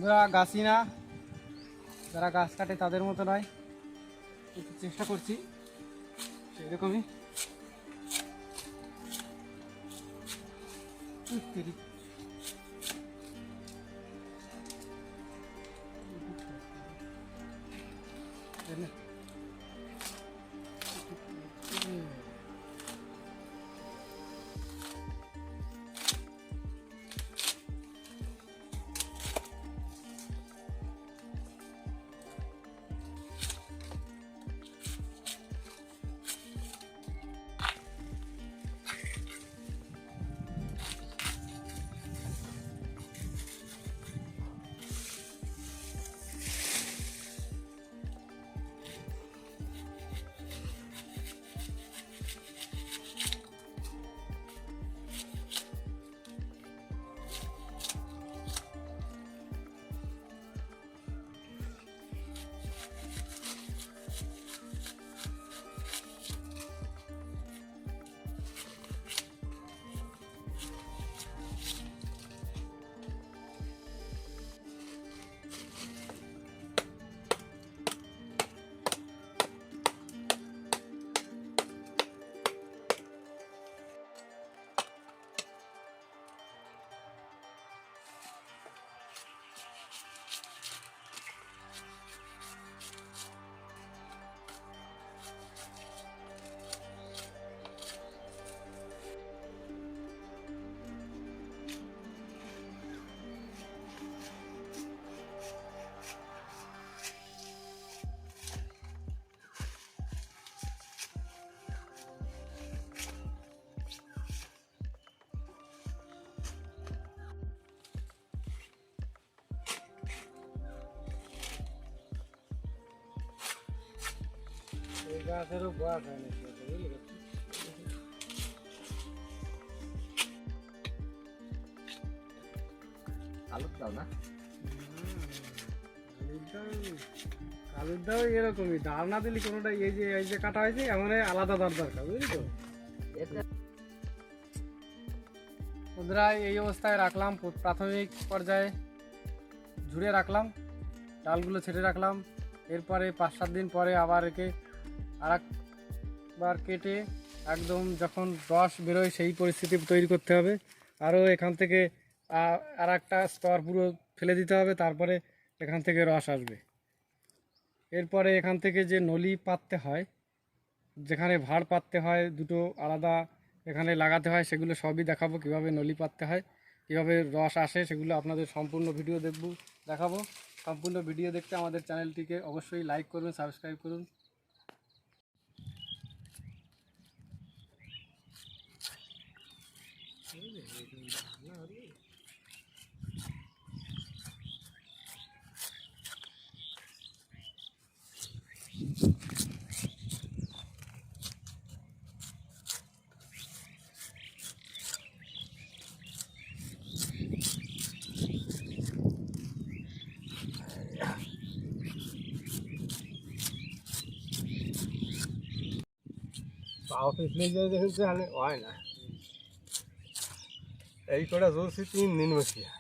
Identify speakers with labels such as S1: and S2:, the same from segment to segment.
S1: আমরা গাছই না, যারা গাছ কাটে তাদের মতো নয়, একটু চেষ্টা করছি সেরকমই। গাছেরও বয়স হয় নাকি,
S2: আলুর দাও না,
S1: আলুর দাও এরকমই, ডাল না দিলে কোনোটা এই যে কাটা হয়েছে এমন আলাদা দার দরকার, বুঝলি তো। বন্ধুরা এই অবস্থায় রাখলাম, প্রাথমিক পর্যায়ে ঝুড়ে রাখলাম, ডালগুলো ছেড়ে রাখলাম। এরপরে 5-7 দিন পরে আবার একে আরেকবার কেটে একদম যখন রস বেরোয় সেই পরিস্থিতি তৈরি করতে হবে। আরও এখান থেকে আর একটা স্তর পুরো ফেলে দিতে হবে, তারপরে এখান থেকে রস আসবে। এরপরে এখান থেকে যে নলি পাততে হয়, যেখানে ভাঁড় পাততে হয়, দুটো আলাদা এখানে লাগাতে হয়, সেগুলো সবই দেখাবো কীভাবে নলি পাততে হয়, কীভাবে রস আসে, সেগুলো আপনাদের সম্পূর্ণ ভিডিও দেখাবো। সম্পূর্ণ ভিডিও দেখতে আমাদের চ্যানেলটিকে অবশ্যই লাইক করুন, সাবস্ক্রাইব করুন।
S3: পাও পিছলে যায় দেখেছে হয় না, এই কটা জ্বলছি 3 দিন বসিয়া।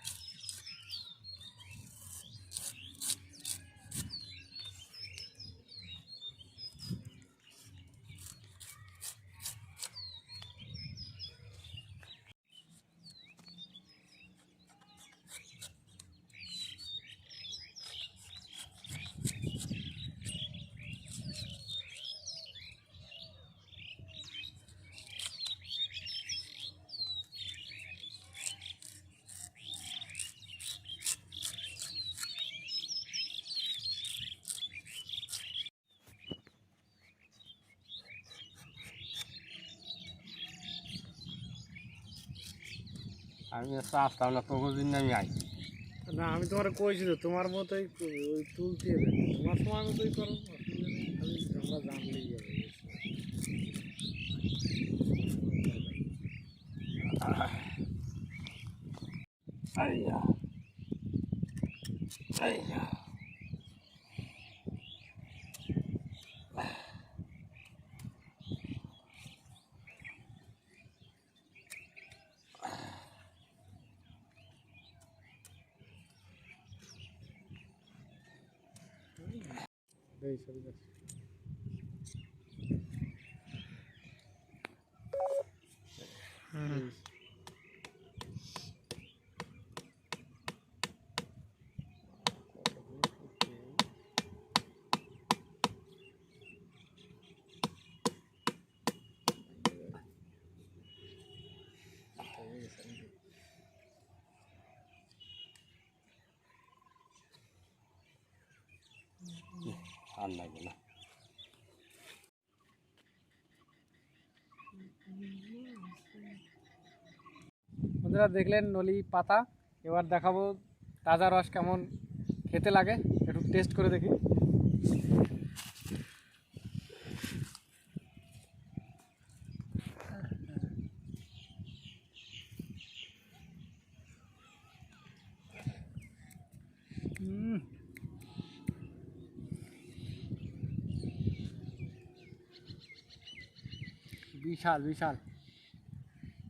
S3: আমি আসতাম না, তোর দিন আমি আই।
S1: না আমি তোমার কইছি তো, তোমার মতোই ওই তুলতে হবে, তোমার সময় মতোই করো, অসুবিধা নেই, খালি আমরা জানলেই হবে।
S3: আইয়া আইয়া
S1: এই সরি গাছ। হুম।
S3: আর লাগবে না।
S1: বন্ধুরা দেখলেন নলি পাতা, এবার দেখাবো তাজা রস কেমন খেতে লাগে, একটু টেস্ট করে দেখি। হুম, বিশাল বিশাল।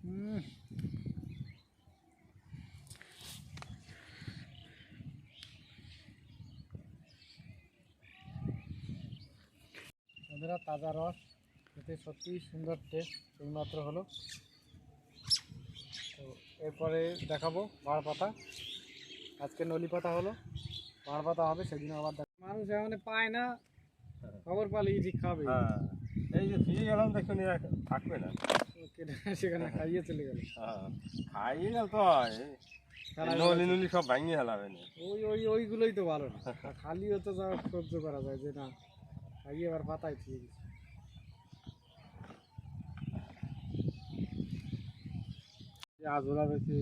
S1: হুম, বন্ধুরা তাজা রস খেতে সত্যিই সুন্দর টেস্ট এইমাত্র হলো। তো এরপরে দেখাবো বাঁড় পাতা। আজকে নলি পাতা হলো, বাঁড় পাতা হবে সেদিন আবার মানুষ এমন পায় না, খবর পালেই ঠিক খাবে।
S3: হ্যাঁ, এই যে ফিরে গেলাম দেখুন এরা থাকবে না।
S1: কেটে সেখানে খাইয়ে চলে গেল।
S3: হ্যাঁ, খাইয়ে গেল তো
S1: তারা
S3: নলি নলি সব ভাঙিয়ে হেলাবে না।
S1: ওইগুলোই তো ভালো না, আর খালিও তো যা সহ্য করা যায় যে না, খাইয়ে আবার পাতায় ঠিক
S3: আজোলা রয়েছে,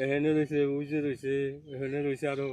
S3: এখানে রয়েছে, উজে রয়েছে, এখানে রয়েছে আরো